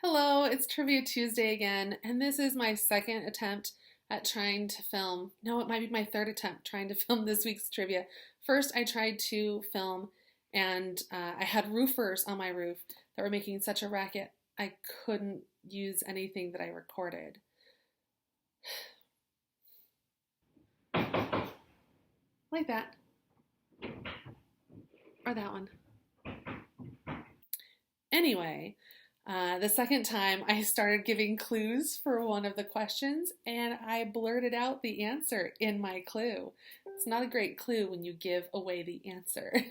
Hello, it's Trivia Tuesday again, and this is my second attempt at trying to film. No, it might be my third attempt trying to film this week's trivia. First, I tried to film, and I had roofers on my roof that were making such a racket, I couldn't use anything that I recorded. Like that. Or that one. Anyway, the second time I started giving clues for one of the questions and I blurted out the answer in my clue. It's not a great clue when you give away the answer.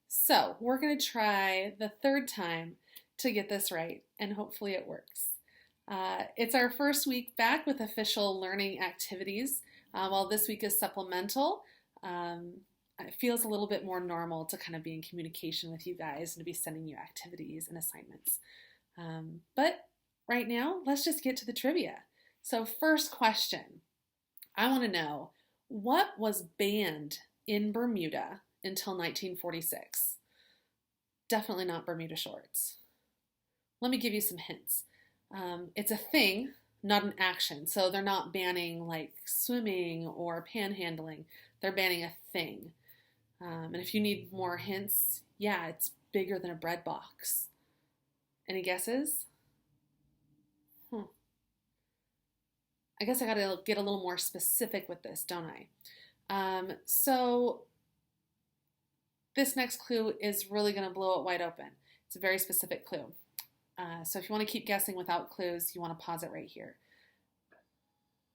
So we're going to try the third time to get this right and hopefully it works. It's our first week back with official learning activities. While this week is supplemental, it feels a little bit more normal to kind of be in communication with you guys and to be sending you activities and assignments. But right now, let's just get to the trivia. So first question, I want to know, what was banned in Bermuda until 1946? Definitely not Bermuda shorts. Let me give you some hints. It's a thing, not an action. So they're not banning like swimming or panhandling. They're banning a thing. And if you need more hints, yeah, it's bigger than a bread box. Any guesses? I guess I gotta get a little more specific with this, don't I? So this next clue is really gonna blow it wide open. It's a very specific clue. So if you wanna keep guessing without clues, you wanna pause it right here.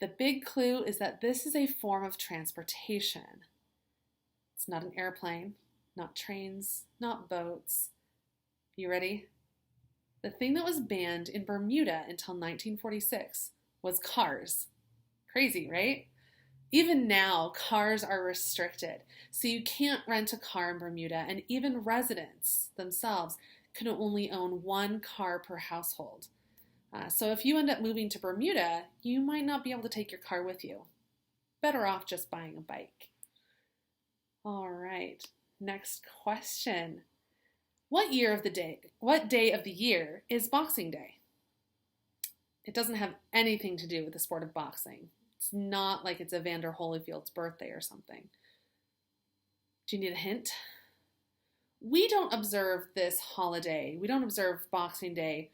The big clue is that this is a form of transportation. It's not an airplane, not trains, not boats. You ready? The thing that was banned in Bermuda until 1946 was cars. Crazy, right? Even now, cars are restricted. So you can't rent a car in Bermuda, and even residents themselves can only own one car per household. So if you end up moving to Bermuda, you might not be able to take your car with you. Better off just buying a bike. All right, next question. What day of the year is Boxing Day? It doesn't have anything to do with the sport of boxing. It's not like it's Evander Holyfield's birthday or something. Do you need a hint? We don't observe this holiday. We don't observe Boxing Day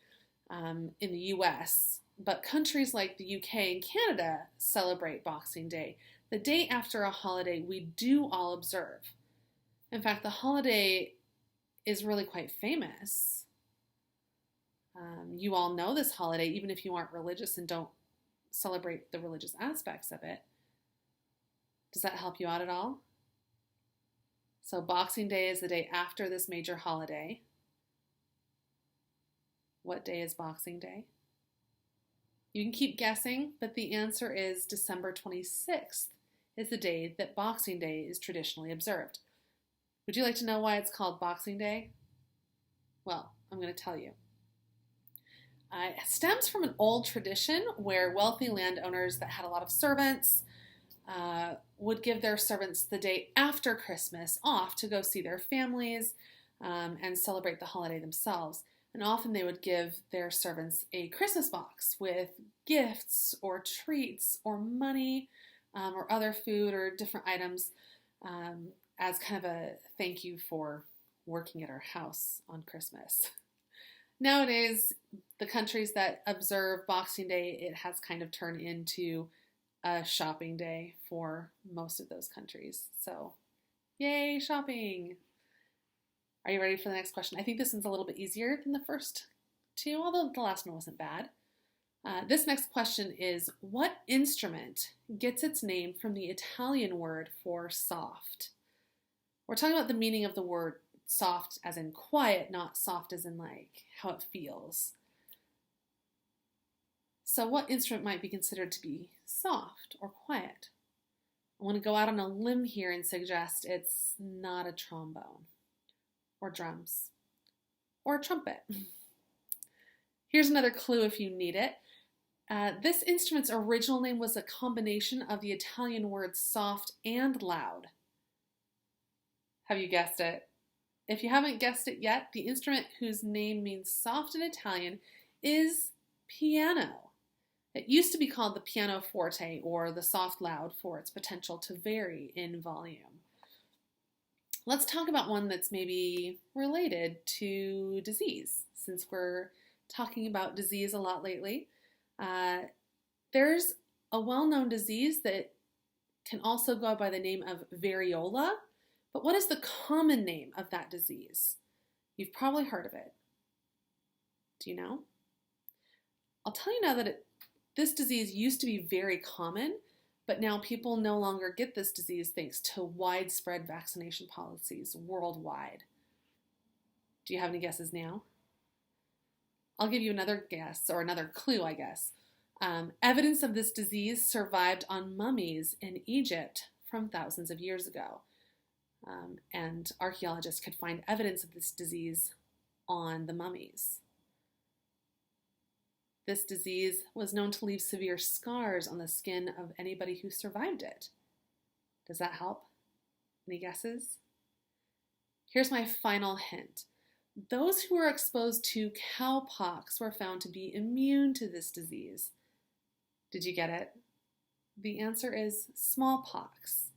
in the US, but countries like the UK and Canada celebrate Boxing Day, the day after a holiday we do all observe. In fact, the holiday is really quite famous. You all know this holiday, even if you aren't religious and don't celebrate the religious aspects of it. Does that help you out at all? So Boxing Day is the day after this major holiday. What day is Boxing Day? You can keep guessing, but the answer is December 26th is the day that Boxing Day is traditionally observed. Would you like to know why it's called Boxing Day? Well, I'm going to tell you. It stems from an old tradition where wealthy landowners that had a lot of servants would give their servants the day after Christmas off to go see their families and celebrate the holiday themselves. And often they would give their servants a Christmas box with gifts or treats or money or other food or different items as kind of a thank you for working at our house on Christmas. Nowadays, the countries that observe Boxing Day, it has kind of turned into a shopping day for most of those countries. So, yay, shopping! Are you ready for the next question? I think this one's a little bit easier than the first two, although the last one wasn't bad. This next question is, what instrument gets its name from the Italian word for soft? We're talking about the meaning of the word soft as in quiet, not soft as in like how it feels. So what instrument might be considered to be soft or quiet? I want to go out on a limb here and suggest it's not a trombone or drums or a trumpet. Here's another clue if you need it. This instrument's original name was a combination of the Italian words soft and loud. Have you guessed it? If you haven't guessed it yet, the instrument whose name means soft in Italian is piano. It used to be called the pianoforte or the soft loud for its potential to vary in volume. Let's talk about one that's maybe related to disease, since we're talking about disease a lot lately. There's a well-known disease that can also go by the name of variola, but what is the common name of that disease? You've probably heard of it. Do you know? I'll tell you now that this disease used to be very common, but now people no longer get this disease thanks to widespread vaccination policies worldwide. Do you have any guesses now? I'll give you another guess, or another clue, I guess. Evidence of this disease survived on mummies in Egypt from thousands of years ago. And archaeologists could find evidence of this disease on the mummies. This disease was known to leave severe scars on the skin of anybody who survived it. Does that help? Any guesses? Here's my final hint. Those who were exposed to cowpox were found to be immune to this disease. Did you get it? The answer is smallpox.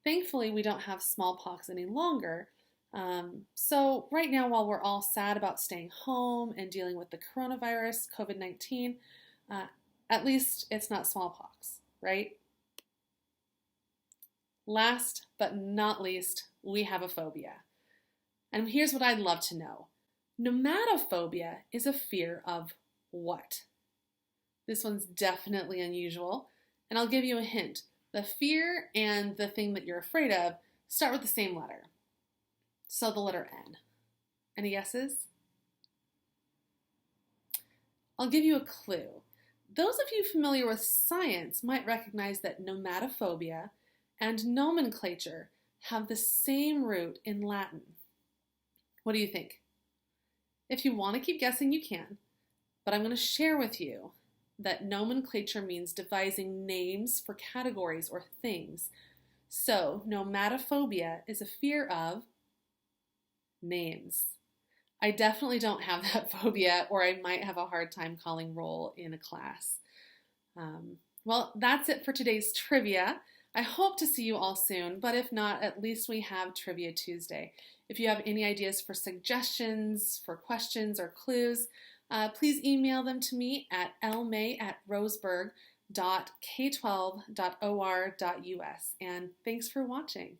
Thankfully, we don't have smallpox any longer. So right now, while we're all sad about staying home and dealing with the coronavirus, COVID-19, at least it's not smallpox, right? Last but not least, we have a phobia. And here's what I'd love to know. Nomatophobia is a fear of what? This one's definitely unusual, and I'll give you a hint. The fear and the thing that you're afraid of start with the same letter. So the letter N. Any guesses? I'll give you a clue. Those of you familiar with science might recognize that nomatophobia and nomenclature have the same root in Latin. What do you think? If you want to keep guessing, you can, but I'm going to share with you that nomenclature means devising names for categories or things. So nomatophobia is a fear of names. I definitely don't have that phobia, or I might have a hard time calling roll in a class. Well, that's it for today's trivia. I hope to see you all soon, but if not, at least we have Trivia Tuesday. If you have any ideas for suggestions, for questions or clues, please email them to me at lmay@roseburg.k12.or.us. And thanks for watching.